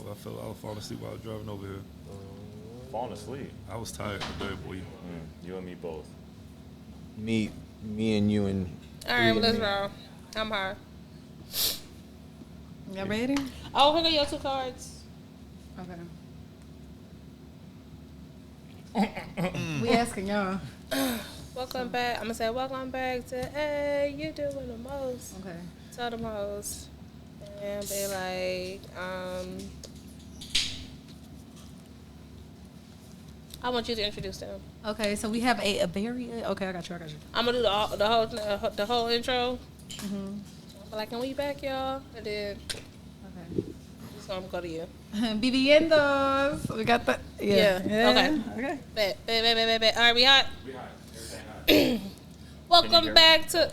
I was falling asleep while I was driving over here. Falling asleep. I was tired today, boy. You and me both. Me and you and. All right, well, let's roll. I'm hard. Y'all ready? Oh, here go your 2 cards. Okay. We asking y'all. Welcome back. I'm gonna say welcome back to Hey, you doing the most. Okay. Tell them hoes. And be like, I want you to introduce them. Okay, so we have a very okay. I got you. I'm gonna do the whole intro. Like, can we back y'all? And then, Okay. so I'm gonna go to you. Viviendos. We got the Yeah. Okay. Bet. All right, we hot. Welcome back to.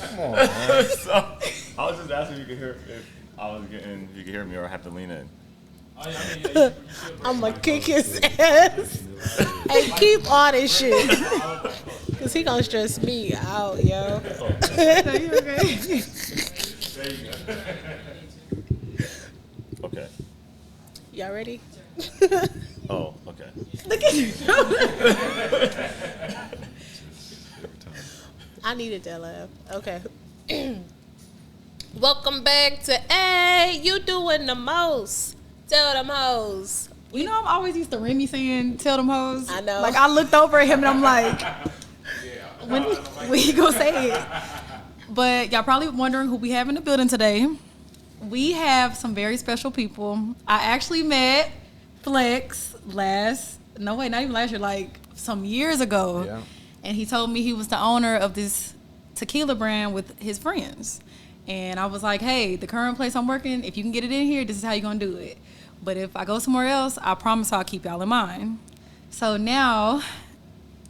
Come on, man. So, I was just asking if you could hear if you could hear me or I have to lean in. I'm gonna kick his ass. Hey, keep all this shit. Cause he gonna stress me out, yo. Are you okay? Okay. Y'all ready? Oh, okay. Look at you. I needed that laugh. Okay. Welcome back to Hey, you doing the most. Tell them hoes. You know, I'm always used to Remy saying, "Tell them hoes." I know. Like I looked over at him and I'm like, when he gonna say it? But y'all probably wondering who we have in the building today. We have some very special people. I actually met Flex not even last year, like some years ago. Yeah. And he told me he was the owner of this tequila brand with his friends. And I was like, hey, the current place I'm working, if you can get it in here, this is how you're going to do it. But if I go somewhere else, I promise I'll keep y'all in mind. So now,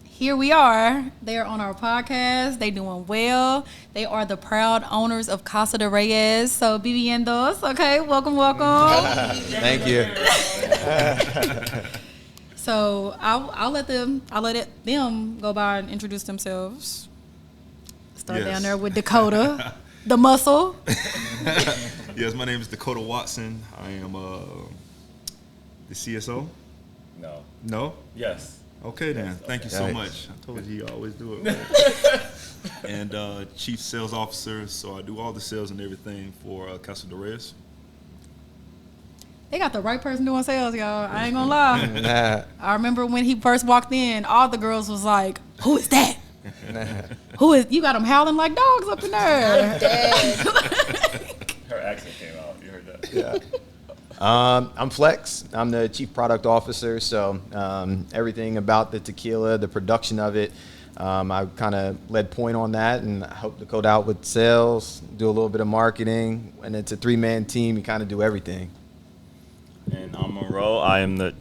here we are. They are on our podcast. They doing well. They are the proud owners of Casa De Reyes. So, Viviendos, okay, welcome. Thank you. So I'll let them go by and introduce themselves. Start down there with Dakota, the muscle. Yes, my name is Dakota Watson. I am the CSO. No. No? Yes. Okay then. Thank you so Yikes. much. I told you always do it. Right? And Chief Sales Officer, so I do all the sales and everything for Casa De Reyes. They got the right person doing sales, y'all. I ain't gonna lie. Nah. I remember when he first walked in, all the girls was like, "Who is that? Who is? You got them howling like dogs up in there." Her accent came out. You heard that? Yeah. I'm Flex. I'm the Chief Product Officer, so everything about the tequila, the production of it, I kind of led point on that, and I help Dakota out with sales, do a little bit of marketing, and it's a 3-man team. You kind of do everything. And I'm Monroe. I am the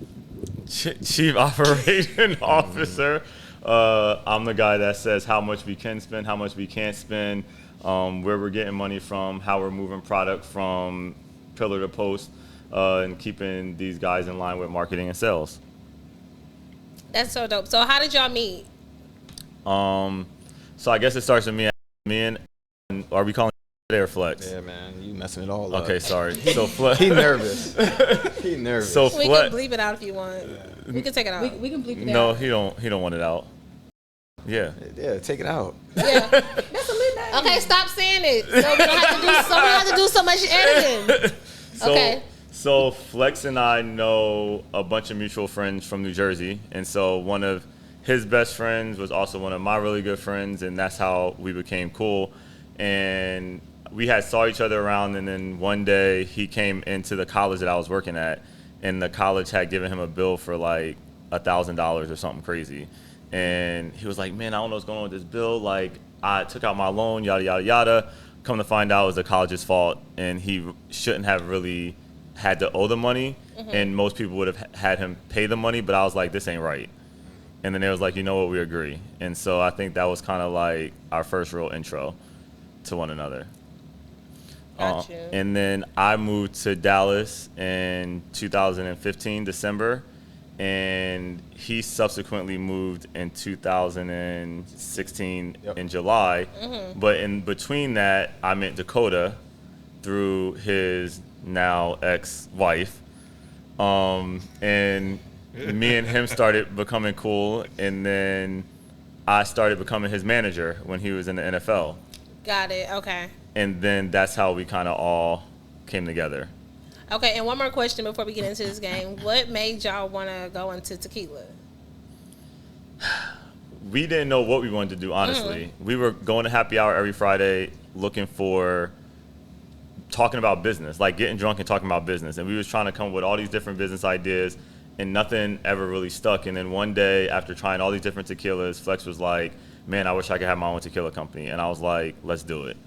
Chief Operating Officer. I'm the guy that says how much we can spend, how much we can't spend, where we're getting money from, how we're moving product from pillar to post, and keeping these guys in line with marketing and sales. That's so dope. So how did y'all meet? So I guess it starts with me and are we calling it Air Flex? Yeah, man, you messing it all up. Okay, sorry. So Flex. He nervous. He nervous. So We Flex. can bleep it out if you want. We can take it out. we can bleep it No, out. he don't want it out. Yeah. Yeah, take it out. Yeah. That's a lit name. Okay, stop saying it. So we don't have to do so much editing. So, Okay. So Flex and I know a bunch of mutual friends from New Jersey, and so one of his best friends was also one of my really good friends, and that's how we became cool. And we had saw each other around, and then one day he came into the college that I was working at, and the college had given him a bill for like $1,000 or something crazy. And he was like, man, I don't know what's going on with this bill. Like, I took out my loan, yada, yada, yada. Come to find out it was the college's fault, and he shouldn't have really had to owe the money, and most people would have had him pay the money, but I was like, this ain't right. And then they was like, you know what, we agree. And so I think that was kind of like our first real intro to one another. Got you. And then I moved to Dallas in 2015, December, and he subsequently moved in 2016 in July. But in between that, I met Dakota through his now ex-wife. And me and him started becoming cool, and then I started becoming his manager when he was in the NFL. Got it. Okay. And then that's how we kind of all came together. Okay, and one more question before we get into this game. What made y'all want to go into tequila? We didn't know what we wanted to do, honestly. We were going to happy hour every Friday looking for talking about business, like getting drunk and talking about business. And we was trying to come up with all these different business ideas, and nothing ever really stuck. And then one day, after trying all these different tequilas, Flex was like, man, I wish I could have my own tequila company. And I was like, let's do it.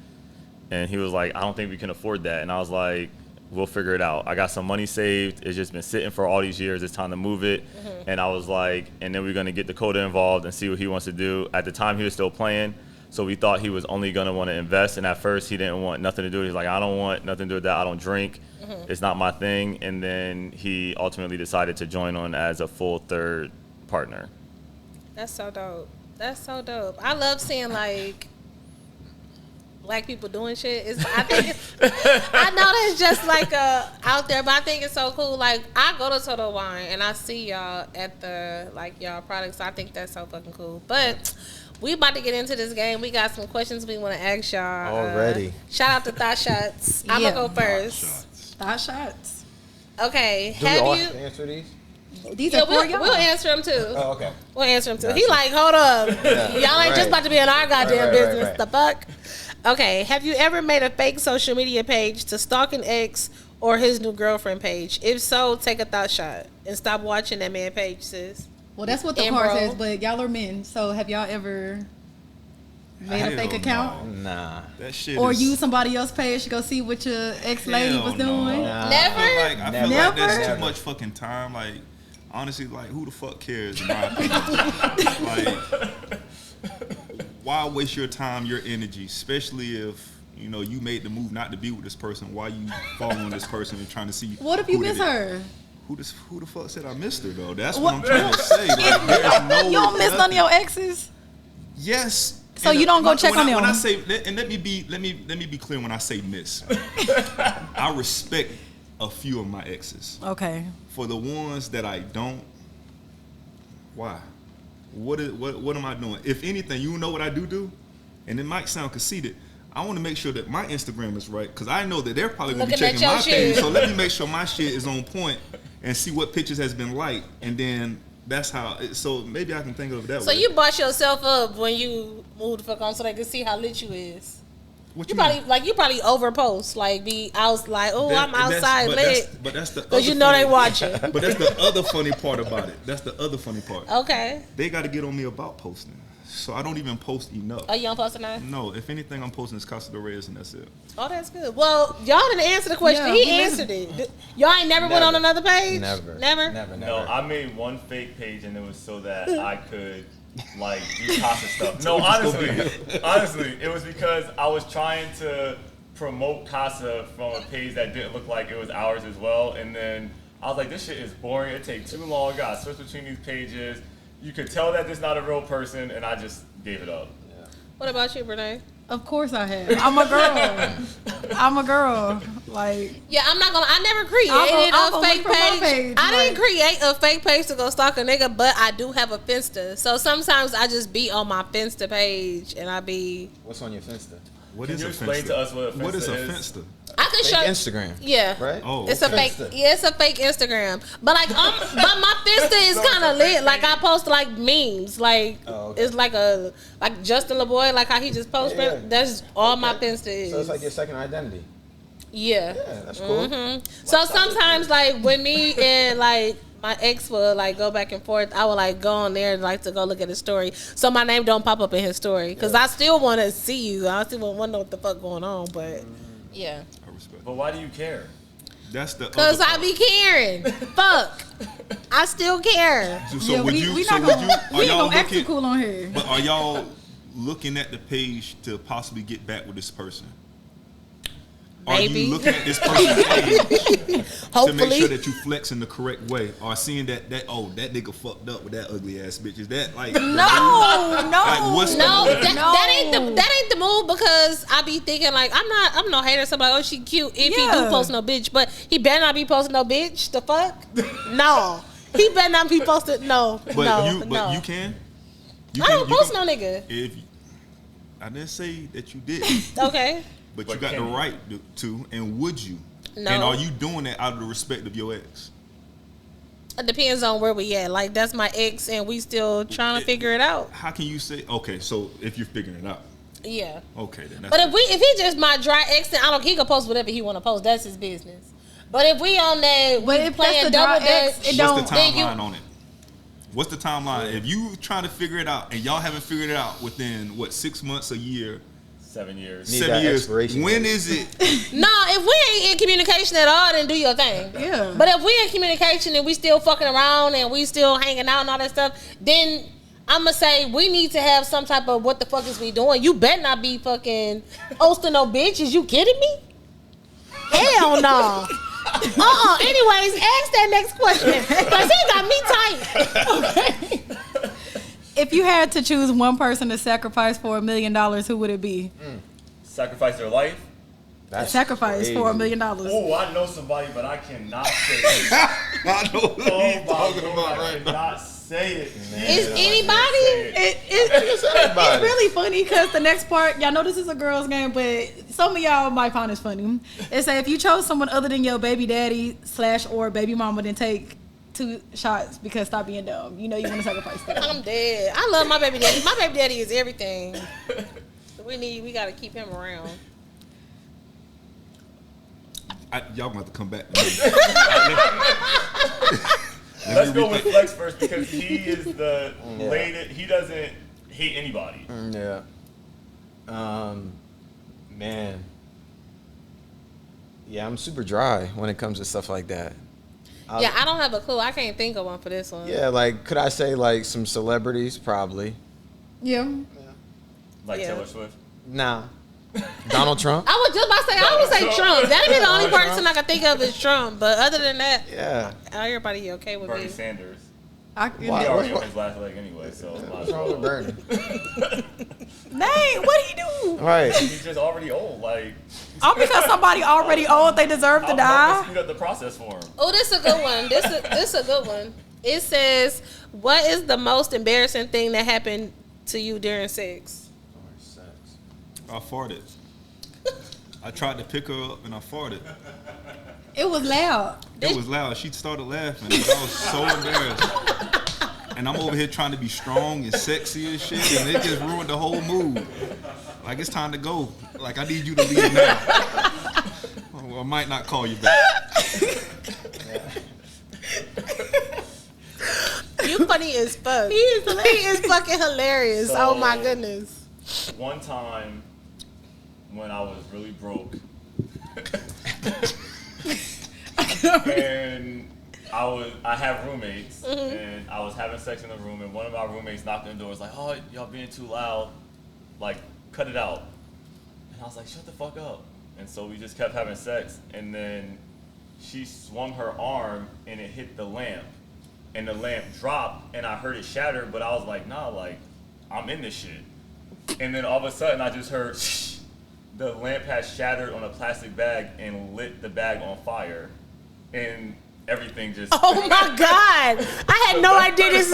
And he was like, I don't think we can afford that. And I was like, we'll figure it out. I got some money saved. It's just been sitting for all these years. It's time to move it. And I was like, and then we're going to get Dakota involved and see what he wants to do. At the time, he was still playing, so we thought he was only going to want to invest. And at first, he didn't want nothing to do with it. He's like, I don't want nothing to do with that. I don't drink. It's not my thing. And then he ultimately decided to join on as a full third partner. That's so dope. That's so dope. I love seeing, like, black people doing shit. I think I know that's just like out there, but I think it's so cool. Like, I go to Total Wine and I see y'all at the y'all products. So I think that's so fucking cool. But we about to get into this game. We got some questions we want to ask y'all Already. Shout out to THOTSHOTS. I'm gonna go first. THOTSHOTS. Okay, Do we have all you? have to answer these? These Yeah, are for y'all. we'll answer them too. Oh, okay. We'll answer them too. Gotcha. He like, hold up, Yeah, y'all ain't just right. about to be in our goddamn Right. business. The fuck. Okay, have you ever made a fake social media page to stalk an ex or his new girlfriend page? If so, take a thought shot and stop watching that man page, sis. Well, that's what the And card bro. says, but y'all are men. So have y'all ever made a fake Hell account? Nah. That shit Or is, use somebody else's page to go see what your ex-lady Hell was no. doing? Nah. Never? I feel Never. like that's Never? too much fucking time. Like, honestly, like, who the fuck cares, in my opinion? Like, why waste your time, your energy, especially if, you know, you made the move not to be with this person? Why you following this person and trying to see What if you who miss did it? her? Who the fuck said I missed her, though? That's what I'm trying to say. Like, there's no, You don't miss none of nothing. your exes? Yes. So And you don't go when check on When I them? say, and let me be clear when I say miss. I respect a few of my exes. Okay. For the ones that I don't, why? What am I doing? If anything, you know what I do, and it might sound conceited. I want to make sure that my Instagram is right, because I know that they're probably going to be Looking at checking your my shit. page. So let me make sure my shit is on point and see what pictures has been liked, and then that's how. So maybe I can think of it that way. So you bought yourself up when you moved the fuck on so they could see how lit you is. What You mean? probably probably overpost, like be out like, oh, I'm outside lit. But that's the Because you other know funny- they watching. But that's the other funny part about it. That's the other funny part. Okay. They got to get on me about posting. So I don't even post enough. Oh, you don't post it now? No, if anything, I'm posting is Casa De Reyes, and that's it. Oh, that's good. Well, y'all didn't answer the question. Yeah, He we answered it. Y'all ain't never went on another page? Never. Never? Never. No, I made one fake page, and it was so that I could like do Casa stuff. No, honestly, it was because I was trying to promote Casa from a page that didn't look like it was ours as well, and then I was like, this shit is boring. It takes too long. I gotta switch between these pages. You could tell that this not a real person, and I just gave it up. What about you, Brene? Of course I have. I'm a girl. I'm a girl. Like, Yeah, I'm not gonna. I never created I'll a go fake look for my page. page, I didn't like- create a fake page to go stalk a nigga, but I do have a Finsta. So sometimes I just be on my Finsta page and I be. What's on your Finsta? What Can is you a explain Finsta? to us what a What is a Finsta is? Finsta? I can Fake show. Instagram. Yeah. Right? Oh, It's a okay. fake. Yeah, it's a fake Instagram. But like, but my Finsta is kind of lit. Like I post like memes. Like Oh, okay. it's like Justin LeBoy, like how he just posts. Yeah. That's all my Finsta is. So it's like your second identity. Yeah. Yeah, that's cool. So sometimes, like when me and like my ex would like go back and forth, I would like go on there and like to go look at his story, so my name don't pop up in his story, because I still want to see you. I still want to know what the fuck going on, but yeah, I respect. But why do you care? That's the. because other I part. be caring. Fuck, I still care. So yeah, would we you? not So gonna, would you? we Are ain't y'all gonna act too looking? cool on here. But are y'all looking at the page to possibly get back with this person? Are Maybe. you looking at this person's age to Hopefully. make sure that you flex in the correct way, or seeing that nigga fucked up with that ugly ass bitch? Is that like No, Like, what's No, the- that ain't the move, because I be thinking like I'm no hater. So I'm like, oh, she cute if he do post no bitch, but he better not be posting no bitch. The fuck? No, he better not be posted. No, But no. you can. I don't post no nigga. If I didn't say that you did, Okay. but you But got the can you? right to, and would you? No. And are you doing that out of the respect of your ex? It depends on where we at. Like, that's my ex, and we still trying to figure it out. How can you say okay? So if you're figuring it out, Yeah. okay then. That's But if he just my dry ex, then he can post whatever he want to post. That's his business. But if we on that, But we if playing that's the double dry ex, dutch. it what's the then you- timeline on it? What's the timeline? If you trying to figure it out and y'all haven't figured it out within 6 months, a year, 7 years. Need 7 that years, expiration when date. is it? No, if we ain't in communication at all, then do your thing. Yeah. But if we in communication and we still fucking around and we still hanging out and all that stuff, then I'ma say we need to have some type of what the fuck is we doing. You better not be fucking posting no bitch. Is you kidding me? Hell no. Anyways, ask that next question. Cause he got me tight. If you had to choose one person to sacrifice for $1 million, who would it be? Sacrifice their life? That's Sacrifice crazy. for $1 million. Oh, I know somebody, but I cannot say it. I know what Oh he's my talking Lord, about I right now. cannot say it. Is anybody? It's really funny because the next part, y'all know this is a girl's game, but some of y'all might find this funny. It say if you chose someone other than your baby daddy / or baby mama, then take 2 shots because stop being dumb. You know you want to sacrifice them. I'm dead. I love my baby daddy. My baby daddy is everything. We gotta keep him around. Y'all gonna have to come back to me. Let's go with Flex first because he is the latest. He doesn't hate anybody. Yeah. Man. Yeah, I'm super dry when it comes to stuff like that. Yeah, I don't have a clue. I can't think of one for this one. Yeah, like, could I say like some celebrities? Probably. Yeah. Like Yeah. Taylor Swift. Nah. Donald Trump? I was just about to say, I would say Trump. That'd be the only person I can think of is Trump. But other than that, Yeah. everybody okay with Bernie me. Sanders. Why? He already on his last leg anyway, so might What's as wrong with well. Bernie? Dang, what'd he do? Right. He's just already old. Like, Oh, because somebody already old, they deserve to I'll die? speed up the process for him. Oh, this is a good one. This is a good one. It says, "What is the most embarrassing thing that happened to you during sex?" I farted. I tried to pick her up and I farted. It was loud. It was loud. She started laughing. And I was so embarrassed. And I'm over here trying to be strong and sexy and shit, and it just ruined the whole mood. Like, it's time to go. Like, I need you to leave now. Well, I might not call you back. You funny as fuck. He is fucking hilarious. So- Oh my goodness. One time when I was really broke, and I have roommates, and I was having sex in the room, and one of my roommates knocked on the door, was like, "Oh, y'all being too loud, like cut it out." And I was like, "Shut the fuck up." And so we just kept having sex, and then she swung her arm and it hit the lamp, and the lamp dropped, and I heard it shatter, but I was like, "Nah, like I'm in this shit." And then all of a sudden, I just heard the lamp had shattered on a plastic bag and lit the bag on fire, and everything just. Oh my god! I had no idea that's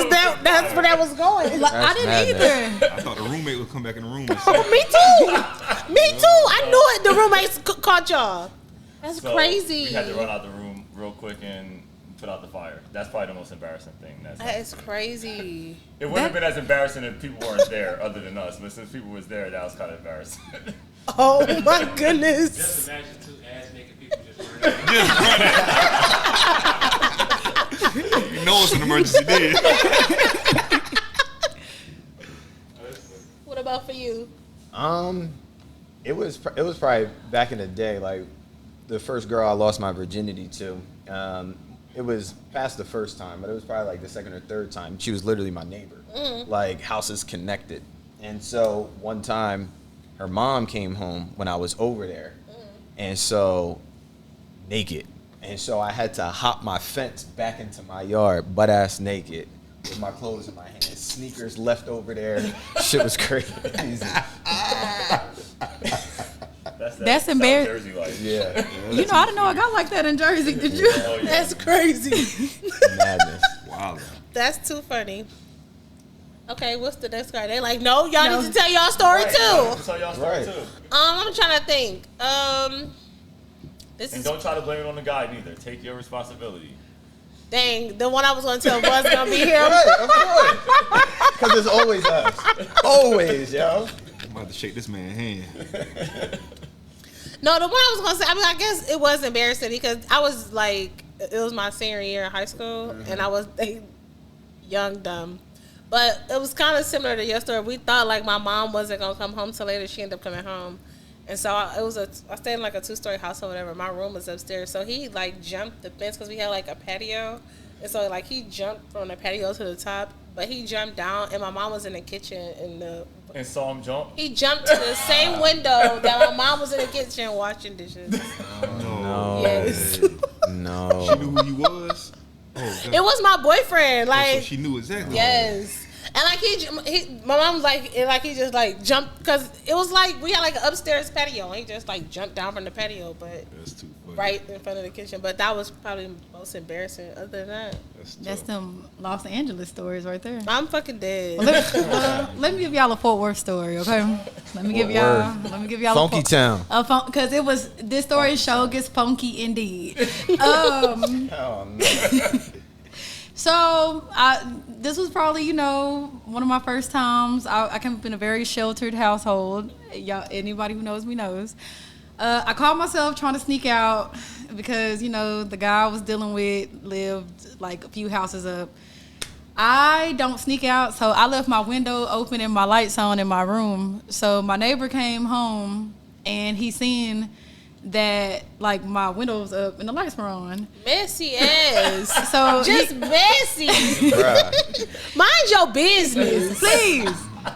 where that was going. Like, I didn't either. I thought the roommate would come back in the room and say, Oh, me too. Me too. I knew it. The roommates caught y'all. That's So crazy. We had to run out the room real quick and put out the fire. That's probably the most embarrassing thing. That is crazy. It wouldn't have been as embarrassing if people weren't there, other than us. But since people was there, that was kind of embarrassing. Oh my goodness. Just imagine 2 ass-naked people just running. you know it's an emergency, did What about for you? It was probably back in the day, like the first girl I lost my virginity to. It was past the first time, but it was probably like the second or third time. She was literally my neighbor, like houses connected. And so one time, her mom came home when I was over there, and so naked. And so I had to hop my fence back into my yard, butt ass naked, with my clothes in my hands, sneakers left over there. Shit was crazy. That's embarrassing. Jersey life. Yeah. You know, I didn't know I got like that in Jersey. Did you? Oh, yeah. That's crazy. Madness. Wow. That's too funny. Okay, what's the next guy? They like, no, y'all need to tell y'all story too. Tell y'all story Right. too. I'm trying to think. This And is don't try to blame it on the guy neither. Take your responsibility. dang. The one I was going to tell was gonna be here. Right, of course. Because it's always us. Always, yo. I'm about to shake this man's hand. No, the one I was gonna say. I mean, I guess it was embarrassing because I was like, it was my senior year in high school, and I was young, dumb. But it was kind of similar to your story. We thought like my mom wasn't gonna come home till later. She ended up coming home, and so I stayed in like a 2-story house or whatever. My room was upstairs, so he like jumped the fence because we had like a patio, and so like he jumped from the patio to the top, but he jumped down, and my mom was in the kitchen And saw him jump. he jumped to the same window that my mom was in the kitchen washing dishes. No. Yes. No. She knew who you was. Oh, God. It was my boyfriend. So Like, she knew exactly. yes. And like my mom was like, he just like jumped because it was like we had like an upstairs patio, and he just like jumped down from the patio, but That's too funny. right in front of the kitchen. But that was probably the most embarrassing. Other than that, That's them Los Angeles stories right there. I'm fucking dead. Let me give y'all a Fort Worth story, okay? Let me give y'all Funky town. because this story show gets funky indeed. Oh, no. So this was probably, one of my first times. I came up in a very sheltered household. Y'all, anybody who knows me knows. I caught myself trying to sneak out because, the guy I was dealing with lived like a few houses up. I don't sneak out, so I left my window open and my lights on in my room. So my neighbor came home and he seen that like my window was up and the lights were on. Messy ass. So Just messy. Bruh. Mind your business. please.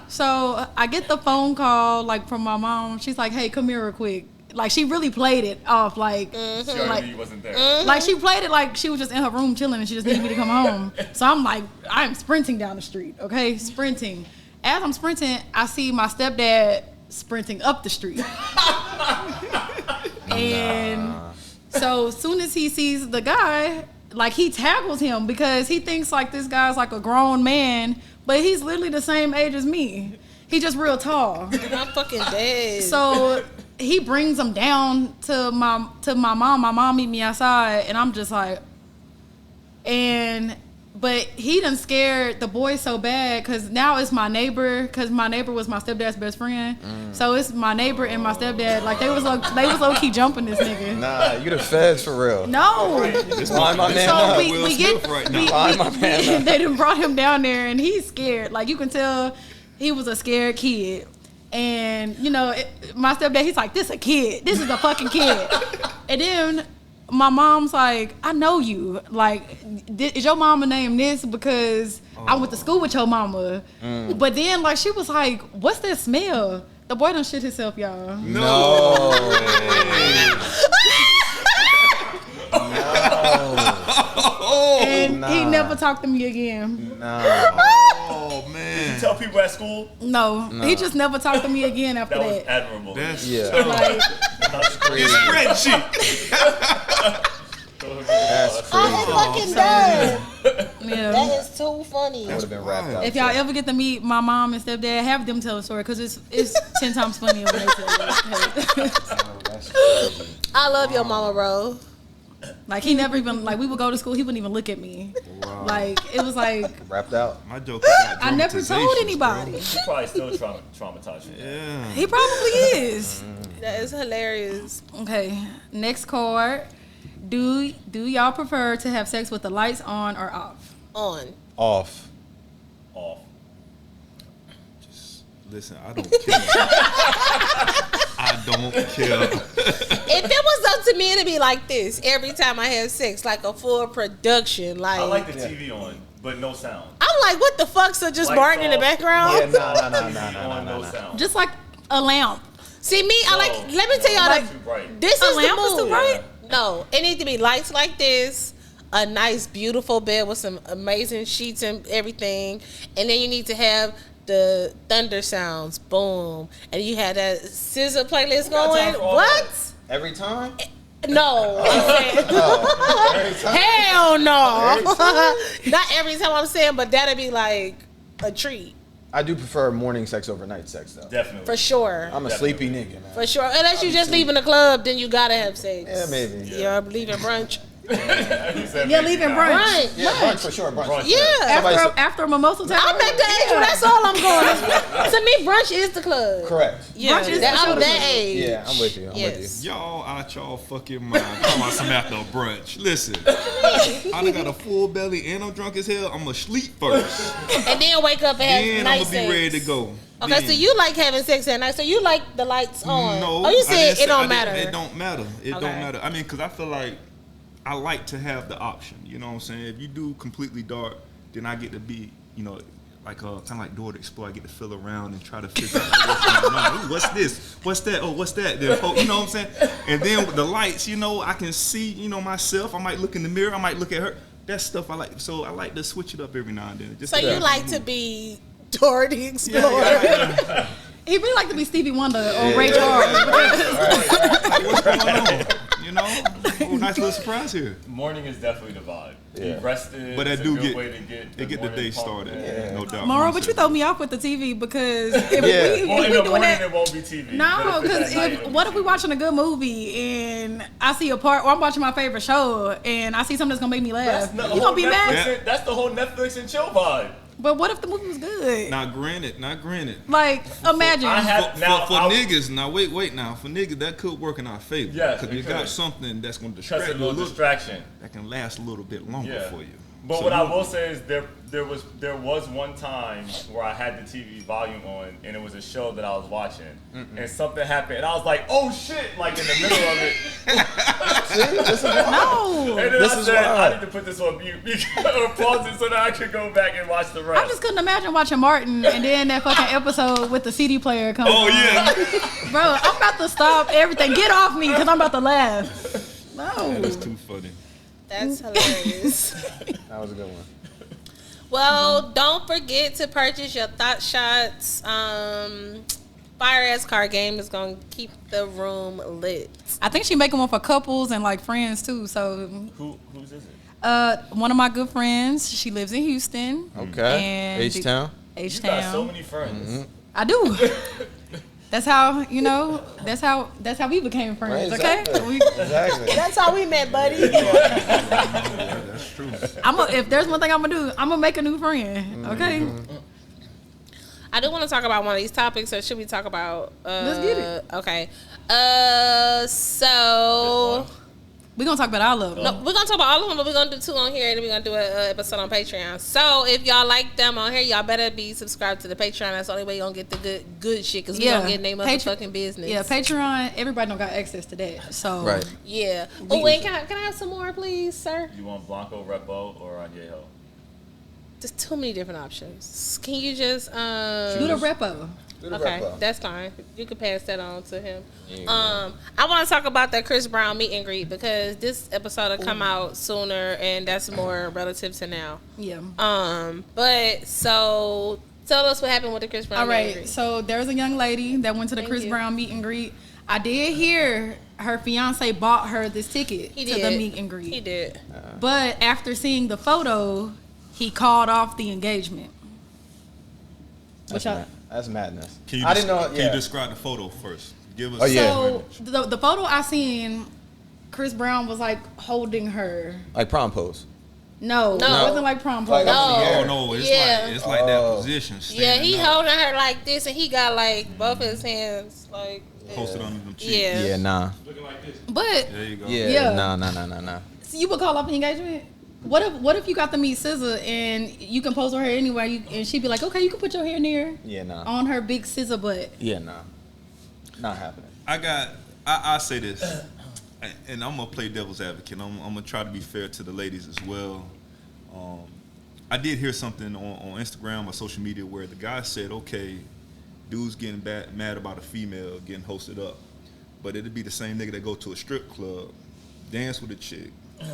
So I get the phone call like from my mom. She's like, "Hey, come here real quick." Like she really played it off like She already like knew you wasn't there. like she played it like she was just in her room chilling and she just needed me to come home. So I'm like, I'm sprinting down the street, okay? Sprinting. As I'm sprinting, I see my stepdad sprinting up the street. And so as soon as he sees the guy, like he tackles him because he thinks like this guy's like a grown man, but he's literally the same age as me. He's just real tall. I'm fucking dead. So he brings him down to my mom. My mom meet me outside, and I'm just like, but he done scared the boy so bad because now it's my neighbor, because my neighbor was my stepdad's best friend. So it's my neighbor and my stepdad. Like they was low key jumping this nigga. Nah, you the feds for real. No. Line my man So up. we get right now. Line my man up. they done brought him down there and he's scared. Like you can tell he was a scared kid. And my stepdad, he's like, "This a kid. This is a fucking kid." And then my mom's like, "I know you. Like, is your mama named this because I went to school with your mama?" But then like she was like, "What's that smell?" The boy done shit himself, y'all. No. And he never talked to me again. Oh man. Tell people at school. No, he just never talked to me again after That was that. admirable. That's Yeah. Like, That's crazy. spreadsheet. That's I'm crazy. fucking done. yeah. That is too funny. Would have been wrapped up. If y'all ever get to meet my mom and stepdad, have them tell the story because it's 10 times funnier when they tell it. That's crazy. I love your mama, bro. Like he never even like we would go to school, he wouldn't even look at me. Wow. Like it was like Wrapped out. My joke got I never told dramatizations, anybody. She probably still traumatized you. bro. Yeah. He probably is. That is hilarious. Okay, next card. Do y'all prefer to have sex with the lights on or off? On. Off. Off. Just listen, I don't care. I don't care. If it was up to me, it'd be like this every time I have sex, like a full production. Like, I like the TV on, but no sound. I'm like, what the fuck? So just Lights Martin in the off. background? Yeah, TV no. on, no sound. Just like a lamp. See me, I like. Let me tell y'all Like, that this is lamp the is too move. bright? No, it needs to be lights like this, a nice, beautiful bed with some amazing sheets and everything, and then you need to have the thunder sounds, boom, and you had that scissor playlist got time going. for all What? Every time? No, I'm saying, hell no. Not every time I'm saying, but that'd be like a treat I do prefer morning sex over night sex, though. Definitely. for sure. I'm a sleepy nigga, man. For sure. Unless you just leaving the club, then you gotta have sex. Yeah, maybe. You're leaving brunch. Yeah, leaving brunch. Brunch. Yeah, brunch for sure. Brunch. Yeah. Somebody said- After a mimosa time. I'm at the age where that's all I'm going. To me, brunch is the club. Correct. Yeah, Brunch is that, for sure I'm the that club. age. Yeah, I'm with you. I'm with Yes. Y'all out y'all fucking mind. Talking about some after a brunch. Listen, I done got a full belly and I'm drunk as hell. I'm gonna sleep first. And then wake up and have Then I'm night gonna be sex. ready to go. Okay, Then. so you like having sex at night. So you like the lights on. No. Oh, you I said didn't it say- don't I didn't- matter. It don't matter. It Okay. don't matter. I mean, because I feel like I like to have the option. You know what I'm saying? If you do completely dark, then I get to be, you know, like kind of like Dora the Explorer. I get to feel around and try to figure out like, what's going on. Ooh, what's this? What's that? Oh, what's that? Then, oh, you know what I'm saying? And then with the lights, you know, I can see, you know, myself. I might look in the mirror. I might look at her. That's stuff I like. So I like to switch it up every now and then. Just So to you keep like it to moving. be Dora the Explorer. Yeah. He really like to be Stevie Wonder or Ray Charles. Like, what's going on? You know? Oh, nice little surprise here. Morning is definitely the vibe. Yeah. Be rested. But that it's a do good get way to get it get the morning day pump. started. Yeah. No doubt. Mara, You but said you throw me off with the TV because if Yeah. we, Well, if in we the doing morning that. it won't be TV. No, But if because it's at night, it'll what be if we TV. watching a good movie and I see a part, or I'm watching my favorite show and I see something that's gonna make me laugh? That's the You whole gonna be mad? Yeah. That's the whole Netflix and chill vibe. But what if the movie was good? Not granted. Like, imagine. I have now For I'll- niggas, now wait now. For niggas, that could work in our favor. Yes, because it you got could. something that's going to Just distract a you a little little. distraction. That can last a little bit longer Yeah. for you. But So what I you- will say is there was one time where I had the TV volume on and it was a show that I was watching and something happened and I was like, oh shit, like in the middle of it. No. And then This I is said, why. I need to put this on mute or pause it so that I could go back and watch the rest. I just couldn't imagine watching Martin and then that fucking episode with the CD player coming Oh on. yeah. Bro, I'm about to stop everything. Get off me because I'm about to laugh. No. That's too funny. That's hilarious. That was a good one. Well, don't forget to purchase your THOTSHOTS. Fire ass card game is gonna keep the room lit. I think she making one for couples and like friends too. So Whose is it? one of my good friends, she lives in Houston. Okay. And H-Town. You got so H-Town. many friends. I do. That's how, that's how we became friends, Right, okay? exactly. We, Exactly. That's how we met, buddy. Yeah, that's true. if there's one thing I'm gonna do, I'm gonna make a new friend, okay? I do want to talk about one of these topics, or should we talk about? Let's get it. Okay. So We're gonna talk about all of them. no, we're gonna talk about all of them, but we're gonna do 2 on here, and then we're gonna do an episode on Patreon. So if y'all like them on here, y'all better be subscribed to the Patreon. That's the only way you're gonna get the good shit, because we don't get name motherfucking business. Yeah, Patreon, everybody don't got access to that. So Right. Yeah. Oh, and can I have some more, please, sir? You want Blanco, Repo, or Añejo? There's too many different options. Can you just do the repo. Do the Okay, repo. that's fine. You can pass that on to him. Yeah. I want to talk about that Chris Brown meet and greet, because this episode will come out sooner, and that's more relative to now. Yeah. But so tell us what happened with the Chris Brown All meet and right. greet. So there was a young lady that went to the Thank Chris you. Brown meet and greet. I did hear her fiance bought her this ticket He to did the meet and greet. He did. But after seeing the photo, he called off the engagement. That's, that's madness. Can you I didn't know. Can Yeah. you describe the photo first? Give us. Oh, yeah. So the photo I seen, Chris Brown was like holding her. Like prom pose. No, No. it wasn't like prom Like pose. up in the No. air. Oh no, it's Yeah. like Oh. that position. Yeah, he standing up, holding her like this, and he got like both his hands like. posted under them cheeks. Yeah. Yeah, nah. Looking like this. But There you go. Yeah, Yeah. nah. so you would call off the engagement? What if you got to meet SZA and you can pose with her anyway, and she'd be like, okay, you can put your hair near Yeah, nah. on her big SZA butt. Yeah, nah. Not happening. I say this, and I'm gonna play devil's advocate. I'm gonna try to be fair to the ladies as well. I did hear something on Instagram or social media where the guy said, okay, dudes getting mad about a female getting hosted up, but it'd be the same nigga that go to a strip club, dance with a chick,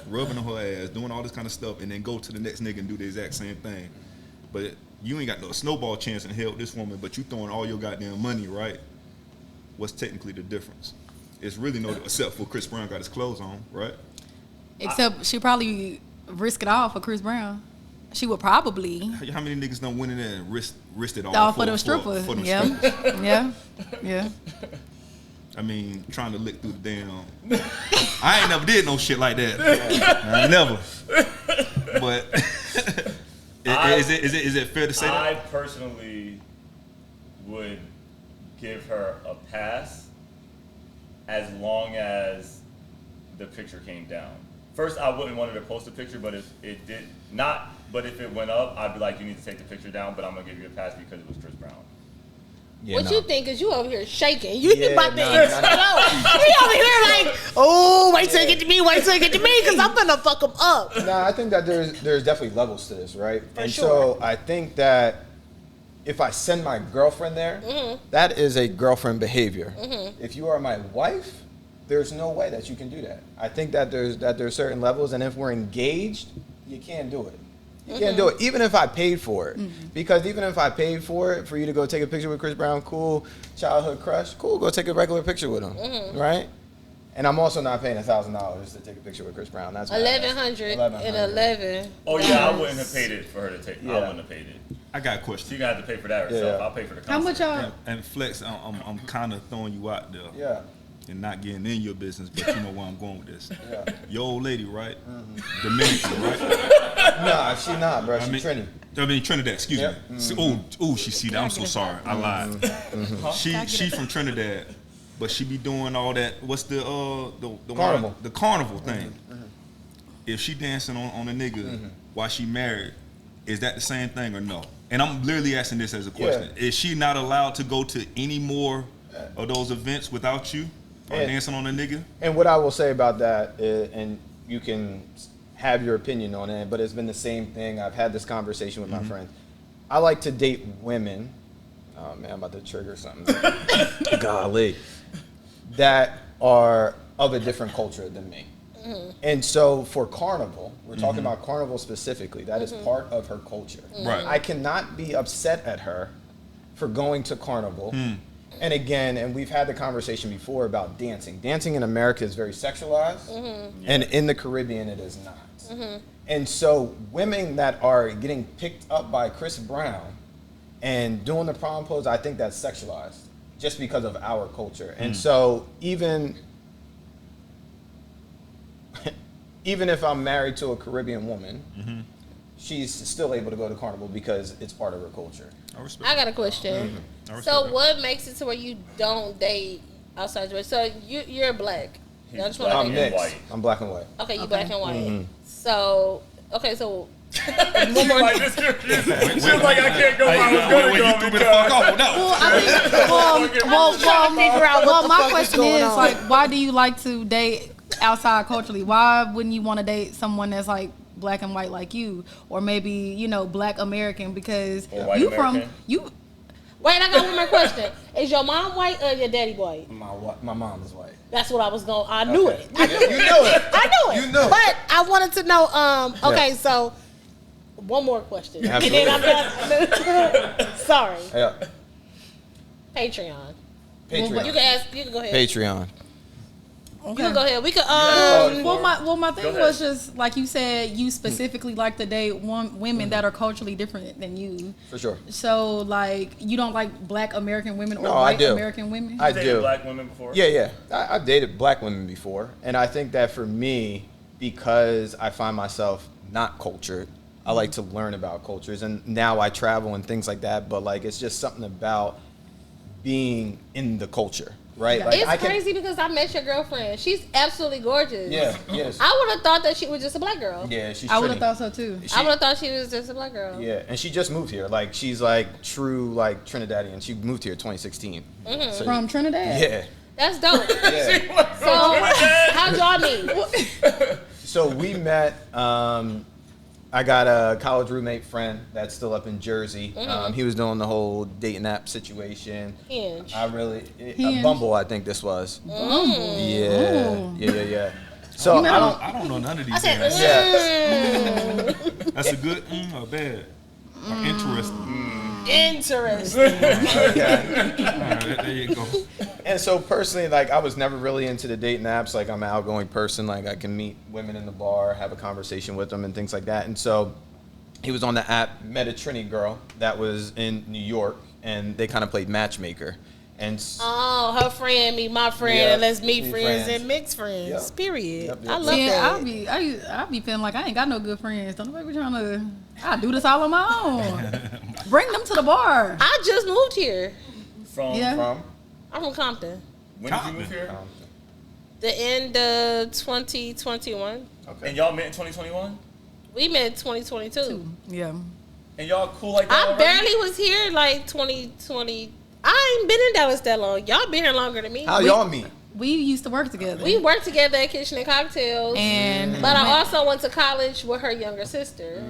rubbing on her ass, doing all this kind of stuff, and then go to the next nigga and do the exact same thing. But you ain't got no snowball chance in hell with this woman, but you throwing all your goddamn money, right? What's technically the difference? It's really no, except for Chris Brown got his clothes on, right? Except she probably risk it all for Chris Brown. She would probably. How many niggas done went in there and risked it all, All for them strippers. For them Yeah. strippers? Yeah. I mean, trying to lick through the damn. I ain't never did no shit like that. I never. But is it fair to say I that? personally would give her a pass as long as the picture came down. First, I wouldn't want her to post a picture, but if it did not, but if it went up, I'd be like, you need to take the picture down, but I'm gonna give you a pass because it was Chris Brown. Yeah, What no. you think? Cause you over here shaking. You Yeah, about to nah, explode. We over here like, oh, wait till it get to me, wait till it get to me, cause I'm gonna fuck them up. Nah, I think that there's definitely levels to this, right? And sure. so I think that if I send my girlfriend there, that is a girlfriend behavior. If you are my wife, there's no way that you can do that. I think that there's certain levels, and if we're engaged, you can't do it. You can't do it, even if I paid for it. Because even if I paid for it, for you to go take a picture with Chris Brown, cool, childhood crush, cool, go take a regular picture with him, right? And I'm also not paying $1,000 to take a picture with Chris Brown. That's $1,100 and 11. Oh yeah, I wouldn't have paid it for her to take. I Yeah. wouldn't have paid it. I got a question. She got to pay for that herself. Yeah. I'll pay for the concert. How much y'all? And Flex, I'm kind of throwing you out there. Yeah. And not getting in your business, but you know where I'm going with this. Yeah. Your old lady, right? Dominican, right? Nah, she not, bro. She Trini. I mean Trinidad. Excuse Yep. me. Oh, she see that. I'm so sorry. I lied. Gotta She get from Trinidad, but she be doing all that. What's the Carnival. the carnival thing? If she dancing on a nigga while she married, is that the same thing or no? And I'm literally asking this as a question. Yeah. Is she not allowed to go to any more of those events without you? Or Yeah. dancing on a nigga? And what I will say about that, and you can have your opinion on it, but it's been the same thing. I've had this conversation with my friends. I like to date women. Oh man, I'm about to trigger something. Golly. That are of a different culture than me. And so for Carnival, we're talking about Carnival specifically. That is part of her culture. Right. I cannot be upset at her for going to Carnival. And again, and we've had the conversation before about dancing. Dancing in America is very sexualized, and in the Caribbean it is not. And so women that are getting picked up by Chris Brown and doing the prom pose, I think that's sexualized just because of our culture. And so even if I'm married to a Caribbean woman, she's still able to go to Carnival because it's part of her culture. I respect. I got a question. I respect So that. what makes it to where you don't date outside your? So you're black. He's I just black. wanna I'm make- and mixed. white. I'm black and white. Okay, you Okay. black and white. So so One more. She was like, I can't go where I was going to you go threw me the fuck off. No. Well, my fuck is question going is on? like, why do you like to date outside culturally? Why wouldn't you want to date someone that's like black and white like you, or maybe black American? Because Or white you American? from you. Wait, I got one more question. Is your mom white or your daddy white? My mom is white. That's what I was going. I knew Okay. it. I knew You know it. I knew it. You know it. But I wanted to know. Okay, Yeah. so one more question, Absolutely. and then I'm done. Sorry. Yeah. Patreon. Patreon. You can ask. You can go ahead. Patreon. You can go ahead. We could. My thing ahead. was just like you said, you specifically like to date women that are culturally different than you. For sure. So like you don't like black American women or No, I white do. American women? I Dated do. black women before? Yeah. I've dated black women before, and I think that for me, because I find myself not cultured, I like to learn about cultures, and now I travel and things like that. But like, it's just something about being in the culture, right? Yeah. Like, It's I can, crazy because I met your girlfriend. She's absolutely gorgeous. Yeah. Yes. I would have thought that she was just a black girl. Yeah. She's. I would have Trini. thought so too. I would have thought she was just a black girl. Yeah, and she just moved here. Like, she's like true like Trinidadian. She moved here 2016. So, From Trinidad. yeah. That's dope. Yeah. So, how'd y'all meet? So we met I got a college roommate friend that's still up in Jersey. He was doing the whole dating app situation. Hinge. Hinge. Bumble, I think this was. Bumble. Yeah. So I don't know none of these. I said, That's a good or bad or interesting. interesting. okay. All right, there you go. And so personally, like I was never really into the dating apps. Like I'm an outgoing person. Like I can meet women in the bar, have a conversation with them, and things like that. And so he was on the app, met a Trini girl that was in New York, and they kind of played matchmaker. And Oh, her friend meet my friend, Yeah, and let's meet meet friends friends. and mix friends. Yep. Period. Yep. I love Yeah, that. I be feeling like I ain't got no good friends. Don't nobody be trying to. I do this all on my own. Bring them to the bar. I just moved here. From Yeah. I'm from Compton. when did you move here? The end of 2021. Okay. And y'all met in 2021? We met in 2022. Yeah. And y'all cool like that I already? barely was here like 2020. I ain't been in Dallas that long. Y'all been here longer than me. How y'all meet? We used to work together. We worked together at Kitchen and Cocktails. and But I also went to college with her younger sister.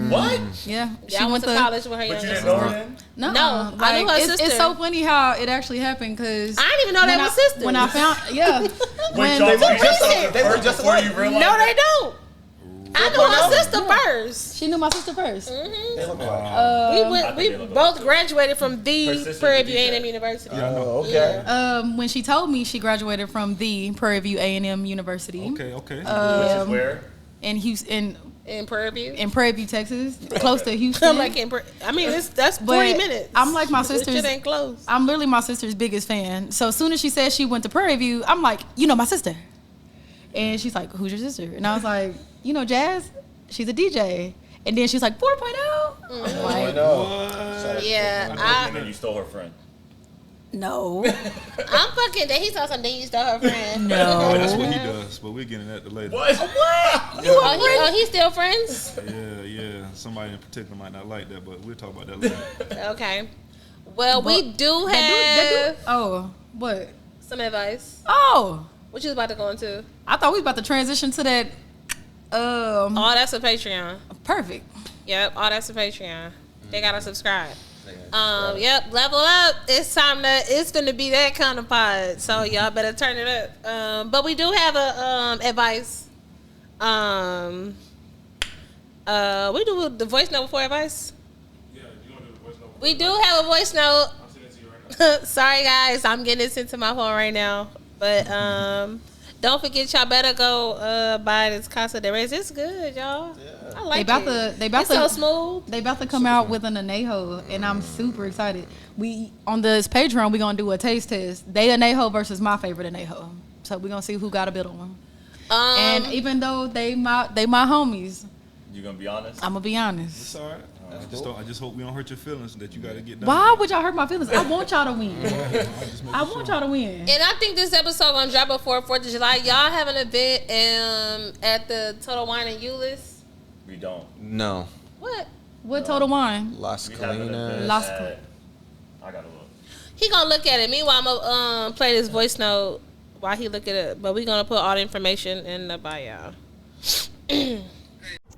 What? yeah, Yeah, I went to college with her But younger you didn't sister. know her then? No, I knew her it's, sister. It's so funny how it actually happened because I didn't even know they were sisters. When I found, yeah, Wait, when y'all Too were just recent. They were just before alike. you realized No, they that? don't. I knew her sister first. she knew my sister first. Mhm. They look like. We they look both graduated from the Her sister's Prairie a View DJ. A&M University. Oh, okay. When she told me she graduated from the Prairie View A&M University Okay. Which is where? in Houston, In Prairie View. in Prairie View, Texas, close to Houston. I'm like that's 40 minutes. I'm like my This sister's. shit ain't close. I'm literally my sister's biggest fan. So as soon as she said she went to Prairie View, I'm like, you know my sister. And she's like, who's your sister? And I was like, you know Jazz? She's a DJ. And then she's like, 4.0? I'm I like, know. Yeah, And then you stole her friend. no. I'm fucking that. He saw something you stole her friend. Oh, that's No. what he does, but we're getting that later. What? He's still friends? Yeah. Somebody in particular might not like that, but we'll talk about that later. Okay. Well, we do They have do- Oh, what? some advice. Oh, What you was about to go into? I thought we was about to transition to that. Oh, that's a Patreon. Perfect. Yep, all that's a Patreon. They gotta subscribe. Yep, level up. It's gonna be that kind of pod. So y'all better turn it up. But we do have a advice. We do the voice note before advice. Yeah, you want to do the voice note? We do have a voice note. I'm sending it to you right now. Sorry guys, I'm getting this into my phone right now. But don't forget, y'all better go buy this Casa De Reyes. It's good, y'all. I like it. They about It's to so smooth. They about to come out with an anejo, and I'm super excited. We on this Patreon, we gonna do a taste test. They anejo versus my favorite anejo. So we gonna see who got a bit on them. And even though they my homies, You gonna be honest? I'm gonna be honest. It's all right. I just hope we don't hurt your feelings that you got to get done. Why would y'all hurt my feelings? I want y'all to win. I want y'all to win. And I think this episode gonna drop before 4th of July. Y'all have an event at the Total Wine in Euless. We don't. No. What? What Total Wine? Las We have an event Colinas. Las at- I gotta look. He gonna look at it. Meanwhile, I'm gonna play this voice note while he look at it. But we gonna put all the information in the bio.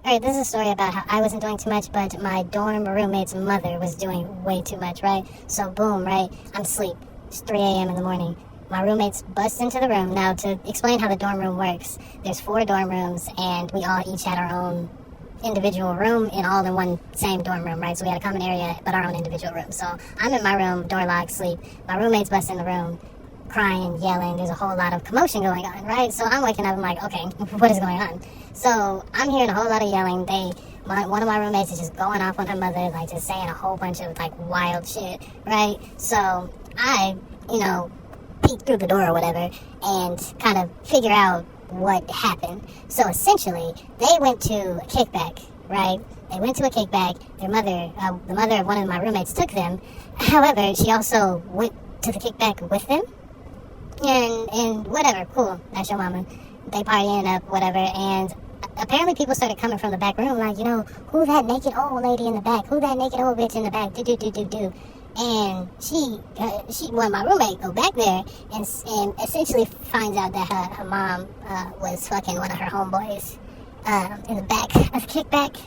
All right, this is a story about how I wasn't doing too much, but my dorm roommate's mother was doing way too much, right? So boom, right? I'm asleep. It's 3 a.m. in the morning. My roommates bust into the room. Now, to explain how the dorm room works, there's 4 dorm rooms, and we all each had our own individual room and all in one same dorm room, right? So we had a common area, but our own individual room. So I'm in my room, door locked, sleep. My roommates bust in the room, crying, yelling. There's a whole lot of commotion going on, right? So I'm waking up, I'm like, okay, what is going on? So I'm hearing a whole lot of yelling. One of my roommates is just going off on her mother, like just saying a whole bunch of like wild shit, right? So I, peek through the door or whatever and kind of figure out what happened. So essentially, they went to a kickback, right? They went to a kickback. Their mother, the mother of one of my roommates took them. However, she also went to the kickback with them. And whatever, cool, that's your mama. They partying up, whatever, and apparently people started coming from the back room like, who that naked old lady in the back? Who that naked old bitch in the back? Do. And my roommate go back there and essentially finds out that her mom was fucking one of her homeboys. in the back of the kickback.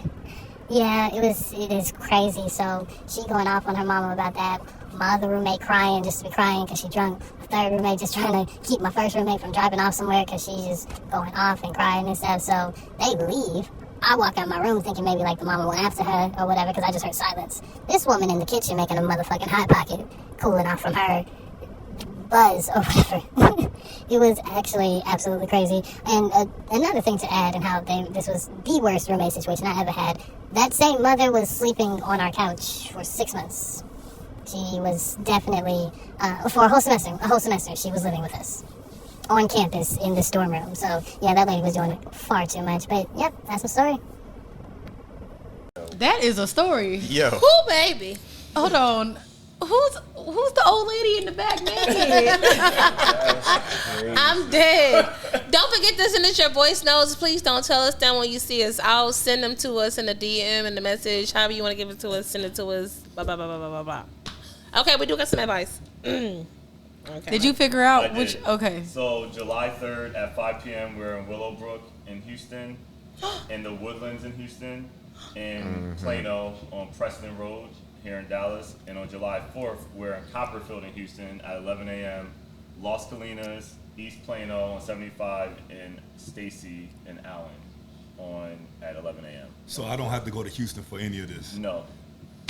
Yeah, it is crazy. So she going off on her mama about that. My other roommate crying just to be crying because she drunk. The third roommate just trying to keep my first roommate from driving off somewhere because she's just going off and crying and stuff. So they leave. I walk out my room thinking maybe like the mama went after her or whatever because I just heard silence. This woman in the kitchen making a motherfucking hot pocket, cooling off from her buzz or whatever. It was actually absolutely crazy. And another thing to add, and how this was the worst roommate situation I ever had. That same mother was sleeping on our couch for 6 months. She was definitely for a whole semester. She was living with us on campus in this dorm room. So yeah, that lady was doing far too much. But yep, that's the story. That is a story. Yo. Who, baby? Hold on. Who's the old lady in the back naked? I'm dead. Don't forget to send us your voice notes. Please don't tell us that when you see us out. Send them to us in the DM and the message. However you want to give it to us, send it to us. Blah, blah, blah, blah, blah, blah. Okay, we do got some advice. Okay. Did you figure out I which? did. Okay. So July 3rd at 5 p.m. we're in Willowbrook in Houston, in the Woodlands in Houston, in Plano on Preston Road here in Dallas, and on July 4th we're in Copperfield in Houston at 11 a.m. Las Colinas, East Plano on 75, and Stacy and Allen at 11 a.m. So I don't have to go to Houston for any of this. No,